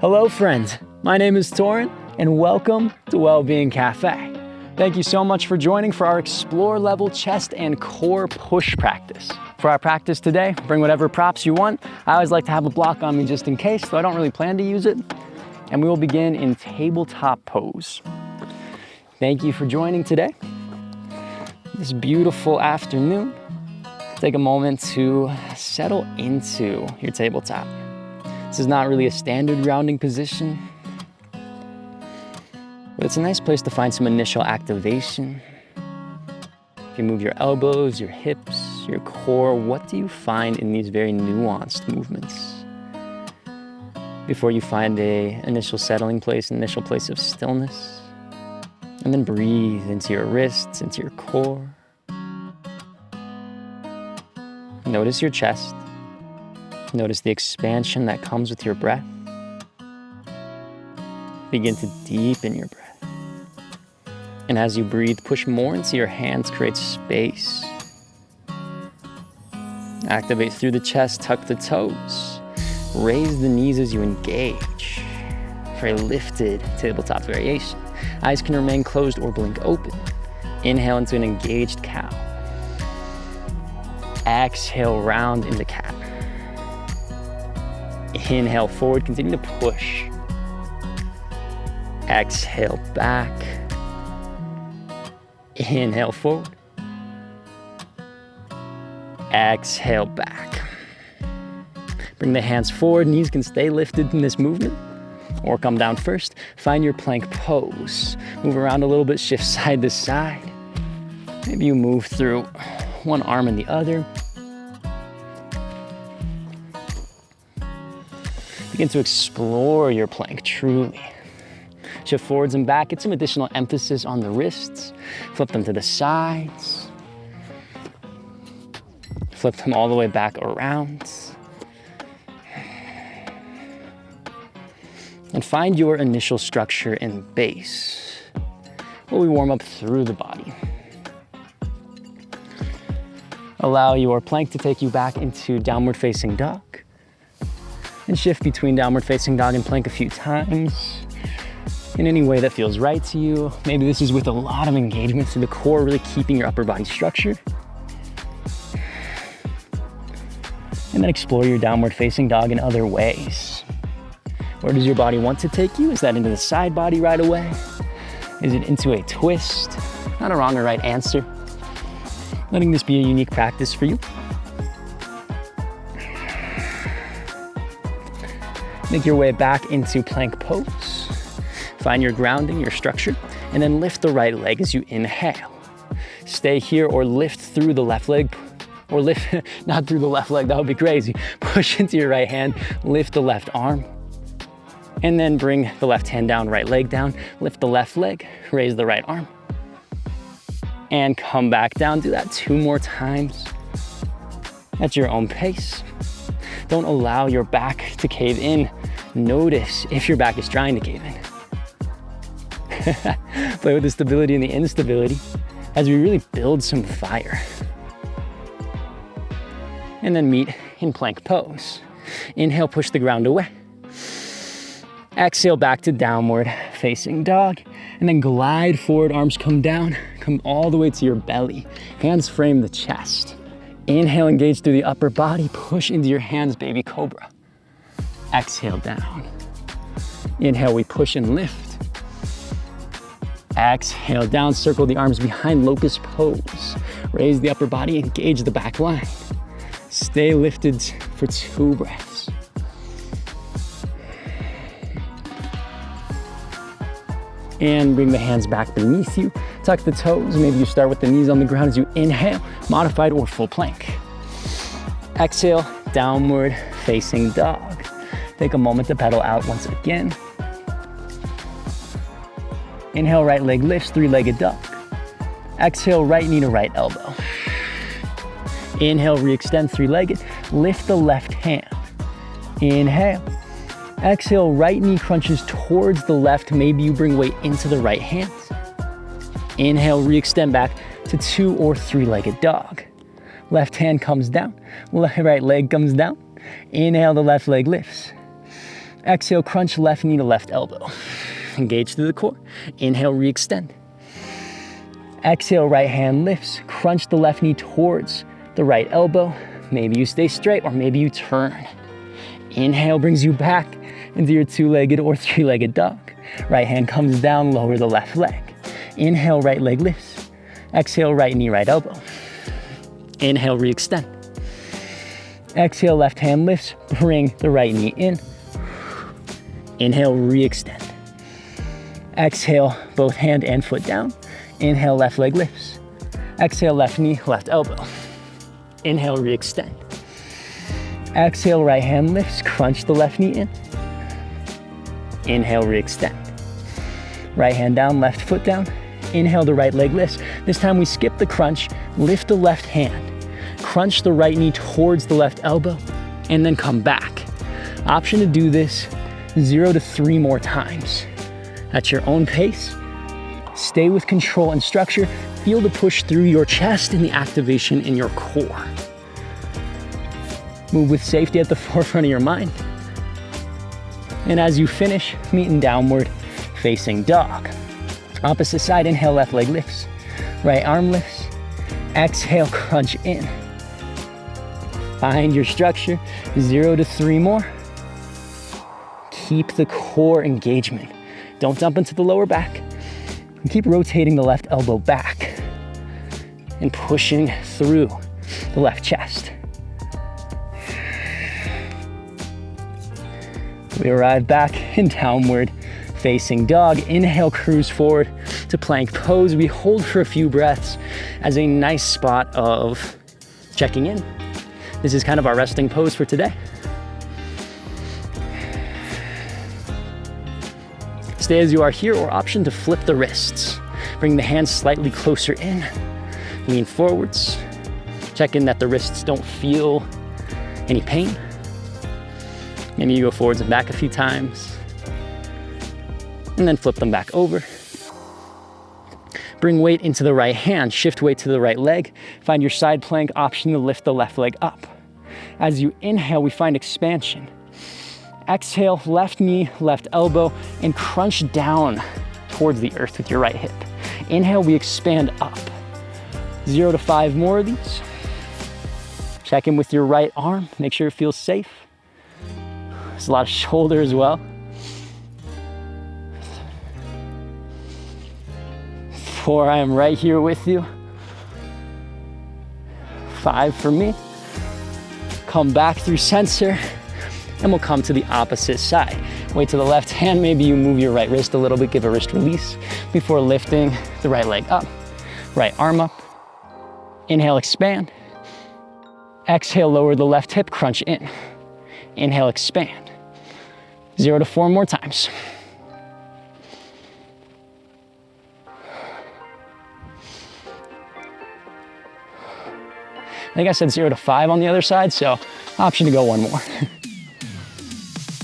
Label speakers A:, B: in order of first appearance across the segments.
A: Hello friends, my name is Torin and welcome to Wellbeing Café. Thank you so much for joining for our Explore level chest and core push practice. For our practice today, bring whatever props you want. I always like to have a block on me just in case, though I don't really plan to use it. And we will begin in tabletop pose. Thank you for joining today. This beautiful afternoon, take a moment to settle into your tabletop. This is not really a standard grounding position, but it's a nice place to find some initial activation. If you move your elbows, your hips, your core, what do you find in these very nuanced movements? Before you find an initial settling place, an initial place of stillness, and then breathe into your wrists, into your core. Notice your chest. Notice the expansion that comes with your breath. Begin to deepen your breath. And as you breathe, push more into your hands, create space. Activate through the chest, tuck the toes. Raise the knees as you engage for a lifted tabletop variation. Eyes can remain closed or blink open. Inhale into an engaged cow. Exhale, round into cat. Inhale forward, continue to push. Exhale back. Inhale forward. Exhale back. Bring the hands forward, knees can stay lifted in this movement or come down first. Find your plank pose. Move around a little bit, shift side to side. Maybe you move through one arm and the other. Begin to explore your plank truly. Shift forwards and back, get some additional emphasis on the wrists. Flip them to the sides. Flip them all the way back around. And find your initial structure and base, where we warm up through the body. Allow your plank to take you back into downward facing dog. And shift between downward facing dog and plank a few times in any way that feels right to you. Maybe this is with a lot of engagement to the core, really keeping your upper body structure. And then explore your downward facing dog in other ways. Where does your body want to take you? Is that into the side body right away? Is it into a twist? Not a wrong or right answer. Letting this be a unique practice for you. Make your way back into plank pose. Find your grounding, your structure, and then lift the right leg as you inhale. Stay here or lift through the left leg, or lift, not through the left leg, that would be crazy. Push into your right hand, lift the left arm, and then bring the left hand down, right leg down, lift the left leg, raise the right arm, and come back down. Do that 2 more times at your own pace. Don't allow your back to cave in. Notice if your back is trying to cave in. Play with the stability and the instability as we really build some fire. And then meet in plank pose. Inhale, push the ground away. Exhale back to downward facing dog. And then glide forward, arms come down, come all the way to your belly. Hands frame the chest. Inhale, engage through the upper body, push into your hands, baby cobra. Exhale down. Inhale, we push and lift. Exhale down, circle the arms behind, locust pose. Raise the upper body, engage the back line. Stay lifted for 2 breaths. And bring the hands back beneath you. Tuck the toes. Maybe you start with the knees on the ground as you inhale, modified or full plank. Exhale, downward facing dog. Take a moment to pedal out once again. Inhale, right leg lifts, 3-legged dog. Exhale, right knee to right elbow. Inhale, re-extend 3-legged. Lift the left hand. Inhale. Exhale, right knee crunches towards the left. Maybe you bring weight into the right hand. Inhale, re-extend back to 2 or 3-legged dog. Left hand comes down, right leg comes down. Inhale, the left leg lifts. Exhale, crunch left knee to left elbow. Engage through the core. Inhale, re-extend. Exhale, right hand lifts. Crunch the left knee towards the right elbow. Maybe you stay straight or maybe you turn. Inhale brings you back into your two-legged or three-legged dog. Right hand comes down, lower the left leg. Inhale, right leg lifts. Exhale, right knee, right elbow. Inhale, re-extend. Exhale, left hand lifts. Bring the right knee in. Inhale, re-extend. Exhale, both hand and foot down. Inhale, left leg lifts. Exhale, left knee, left elbow. Inhale, re-extend. Exhale, right hand lifts. Crunch the left knee in. Inhale, re-extend. Right hand down, left foot down. Inhale, the right leg lifts. This time we skip the crunch, lift the left hand. Crunch the right knee towards the left elbow, and then come back. Option to do this 0 to 3 more times. At your own pace. Stay with control and structure. Feel the push through your chest and the activation in your core. Move with safety at the forefront of your mind. And as you finish, meet in downward facing dog. Opposite side, inhale, left leg lifts. Right arm lifts. Exhale, crunch in. Find your structure, 0 to 3 more. Keep the core engagement. Don't dump into the lower back. And keep rotating the left elbow back and pushing through the left chest. We arrive back in downward facing dog. Inhale, cruise forward to plank pose. We hold for a few breaths as a nice spot of checking in. This is kind of our resting pose for today. Stay as you are here, or option to flip the wrists. Bring the hands slightly closer in. Lean forwards. Check in that the wrists don't feel any pain. Maybe you go forwards and back a few times. And then flip them back over. Bring weight into the right hand. Shift weight to the right leg. Find your side plank, option to lift the left leg up. As you inhale, we find expansion. Exhale, left knee, left elbow, and crunch down towards the earth with your right hip. Inhale, we expand up. 0 to 5 more of these. Check in with your right arm. Make sure it feels safe. There's a lot of shoulder as well. 4, I am right here with you. 5 for me. Come back through sensor. And we'll come to the opposite side. Weight to the left hand, maybe you move your right wrist a little bit, give a wrist release before lifting the right leg up. Right arm up. Inhale, expand. Exhale, lower the left hip, crunch in. Inhale, expand. 0 to 4 more times. I think I said 0 to 5 on the other side, so option to go 1 more.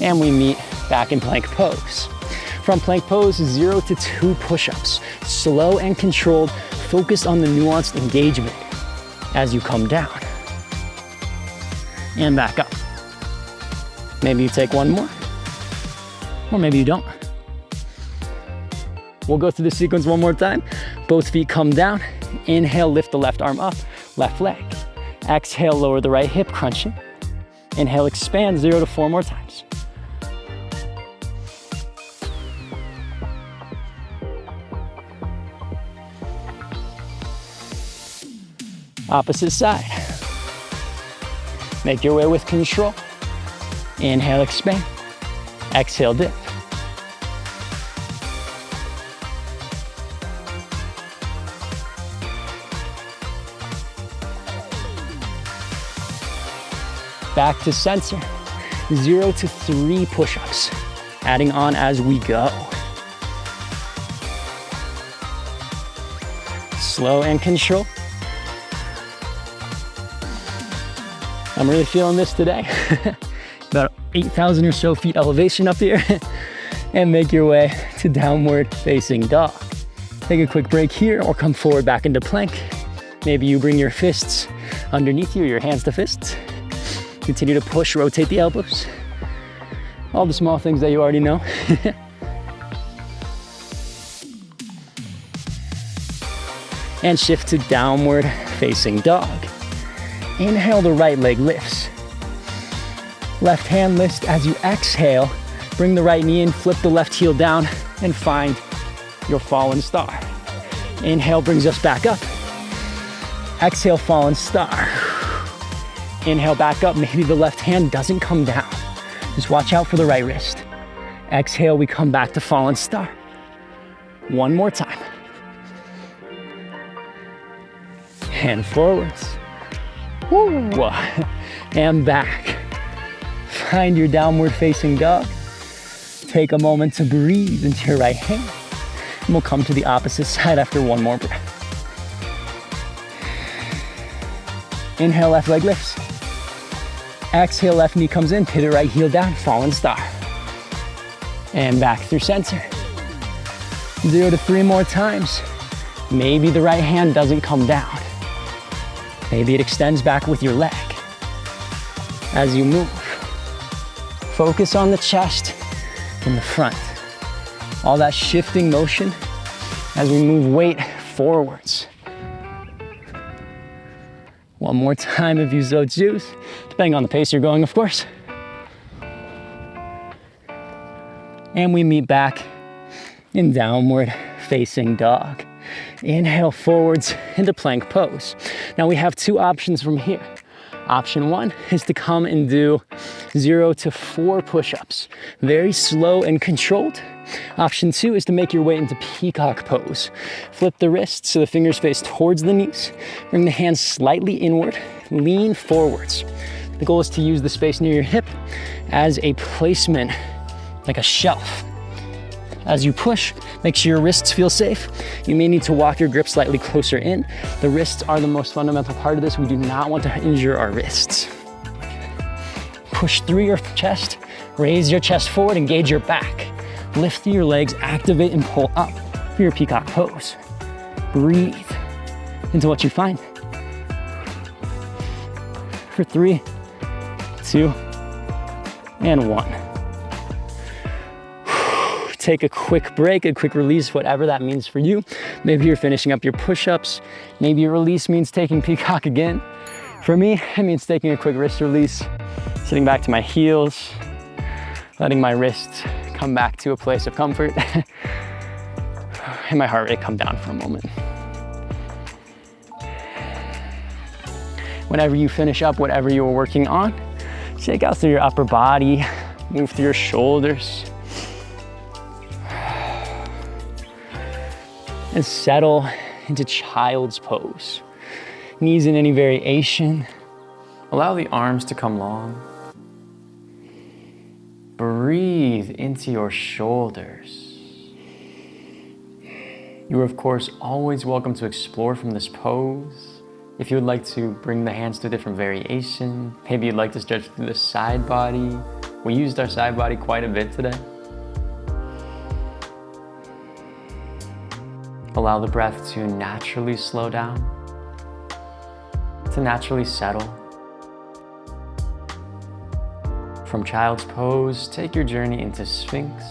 A: And we meet back in plank pose. From plank pose, 0 to 2 push-ups. Slow and controlled, focused on the nuanced engagement as you come down. And back up. Maybe you take 1 more, or maybe you don't. We'll go through the sequence 1 more time. Both feet come down. Inhale, lift the left arm up, left leg. Exhale, lower the right hip, crunching. Inhale, expand, 0 to 4 more times. Opposite side. Make your way with control. Inhale, expand. Exhale, dip. Back to center. 0 to 3 push-ups. Adding on as we go. Slow and control. I'm really feeling this today. About 8,000 or so feet elevation up here. And make your way to downward facing dog. Take a quick break here or come forward back into plank. Maybe you bring your fists underneath you, your hands to fists. Continue to push, rotate the elbows. All the small things that you already know. And shift to downward facing dog. Inhale, the right leg lifts. Left hand lifts as you exhale. Bring the right knee in, flip the left heel down, and find your fallen star. Inhale brings us back up. Exhale, fallen star. Inhale, back up. Maybe the left hand doesn't come down. Just watch out for the right wrist. Exhale, we come back to fallen star. One more time. And forwards. Woo. And back. Find your downward facing dog. Take a moment to breathe into your right hand. And we'll come to the opposite side after one more breath. Inhale, left leg lifts. Exhale, left knee comes in, pivot right heel down, fallen star. And back through center. 0 to 3 more times. Maybe the right hand doesn't come down. Maybe it extends back with your leg. As you move, focus on the chest in the front. All that shifting motion as we move weight forwards. One more time if you so choose, depending on the pace you're going, of course. And we meet back in downward facing dog. Inhale forwards into plank pose. Now we have 2 options from here. Option 1 is to come and do 0 to 4 push-ups. Very slow and controlled. Option 2 is to make your way into peacock pose. Flip the wrists so the fingers face towards the knees. Bring the hands slightly inward. Lean forwards. The goal is to use the space near your hip as a placement, like a shelf. As you push, make sure your wrists feel safe. You may need to walk your grip slightly closer in. The wrists are the most fundamental part of this. We do not want to injure our wrists. Push through your chest, raise your chest forward, engage your back. Lift through your legs, activate and pull up for your peacock pose. Breathe into what you find. For 3, 2, and 1. Take a quick break, a quick release, whatever that means for you. Maybe you're finishing up your push-ups. Maybe your release means taking peacock again. For me, it means taking a quick wrist release, sitting back to my heels, letting my wrists come back to a place of comfort, and my heart rate come down for a moment. Whenever you finish up whatever you were working on, shake out through your upper body, move through your shoulders, and settle into child's pose. Knees in any variation. Allow the arms to come long. Breathe into your shoulders. You are, of course, always welcome to explore from this pose. If you would like to bring the hands to a different variation, maybe you'd like to stretch through the side body. We used our side body quite a bit today. Allow the breath to naturally slow down, to naturally settle. From child's pose, take your journey into Sphinx.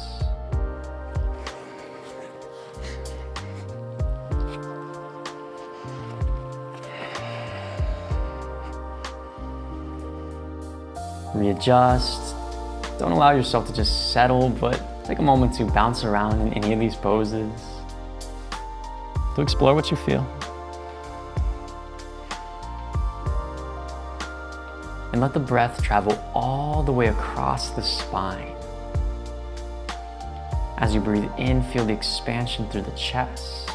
A: Readjust. Don't allow yourself to just settle, but take a moment to bounce around in any of these poses, to explore what you feel. And let the breath travel all the way across the spine. As you breathe in, feel the expansion through the chest.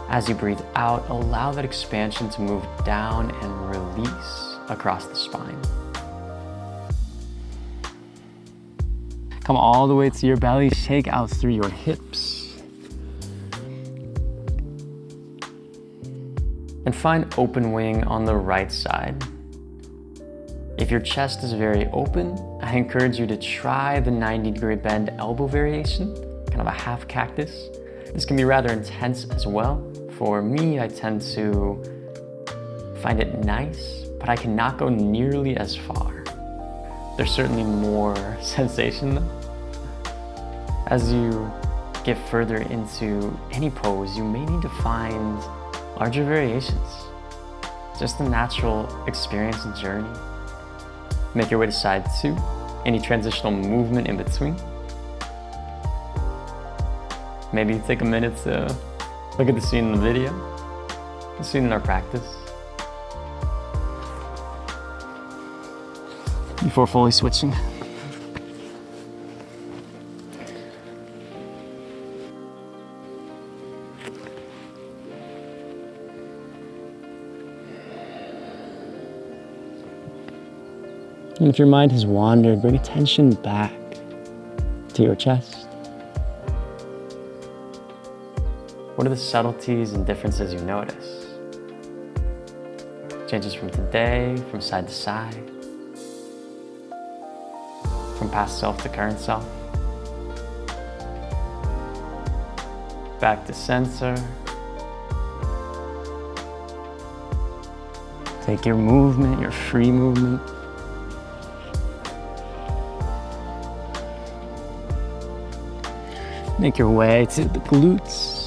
A: As you breathe out, allow that expansion to move down and release across the spine. Come all the way to your belly, shake out through your hips. And find open wing on the right side. If your chest is very open, I encourage you to try the 90-degree bend elbow variation, kind of a half cactus. This can be rather intense as well. For me, I tend to find it nice, but I cannot go nearly as far. There's certainly more sensation though. As you get further into any pose, you may need to find larger variations. Just a natural experience and journey. Make your way to side 2. Any transitional movement in between. Maybe take a minute to look at the scene in the video, the scene in our practice, before fully switching. And if your mind has wandered, bring attention back to your chest. What are the subtleties and differences you notice? Changes from today, from side to side, from past self to current self. Back to center. Take your movement, your free movement. Make your way to the glutes.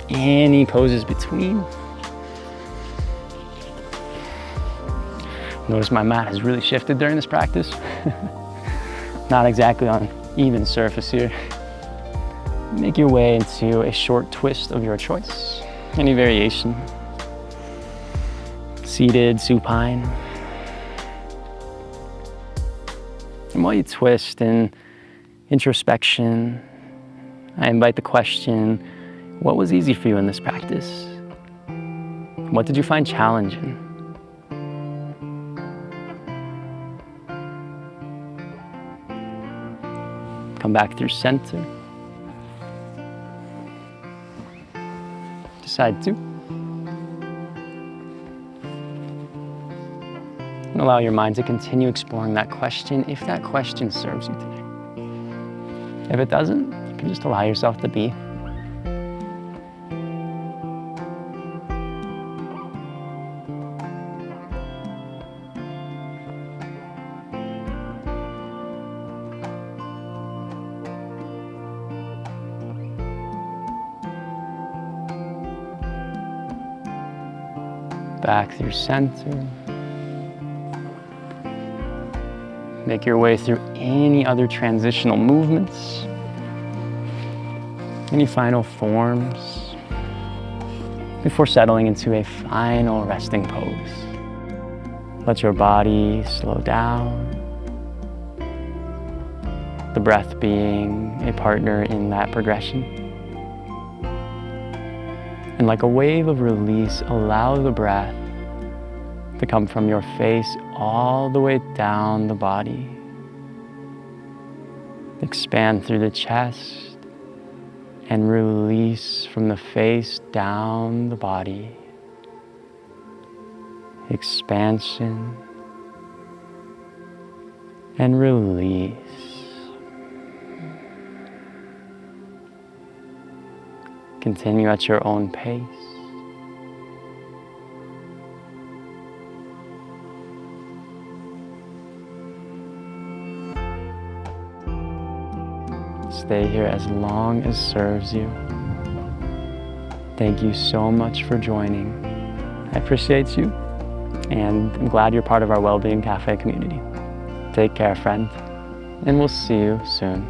A: Any poses between. Notice my mat has really shifted during this practice. Not exactly on even surface here. Make your way into a short twist of your choice. Any variation. Seated, supine. And while you twist in introspection, I invite the question, what was easy for you in this practice? What did you find challenging? Come back through center. To side 2. And allow your mind to continue exploring that question if that question serves you today. If it doesn't, you can just allow yourself to be. Back through center. Make your way through any other transitional movements. Any final forms before settling into a final resting pose. Let your body slow down. The breath being a partner in that progression. And like a wave of release, allow the breath to come from your face all the way down the body. Expand through the chest and release from the face down the body. Expansion and release. Continue at your own pace. Stay here as long as serves you. Thank you so much for joining. I appreciate you, and I'm glad you're part of our Wellbeing Café community. Take care, friend, and we'll see you soon.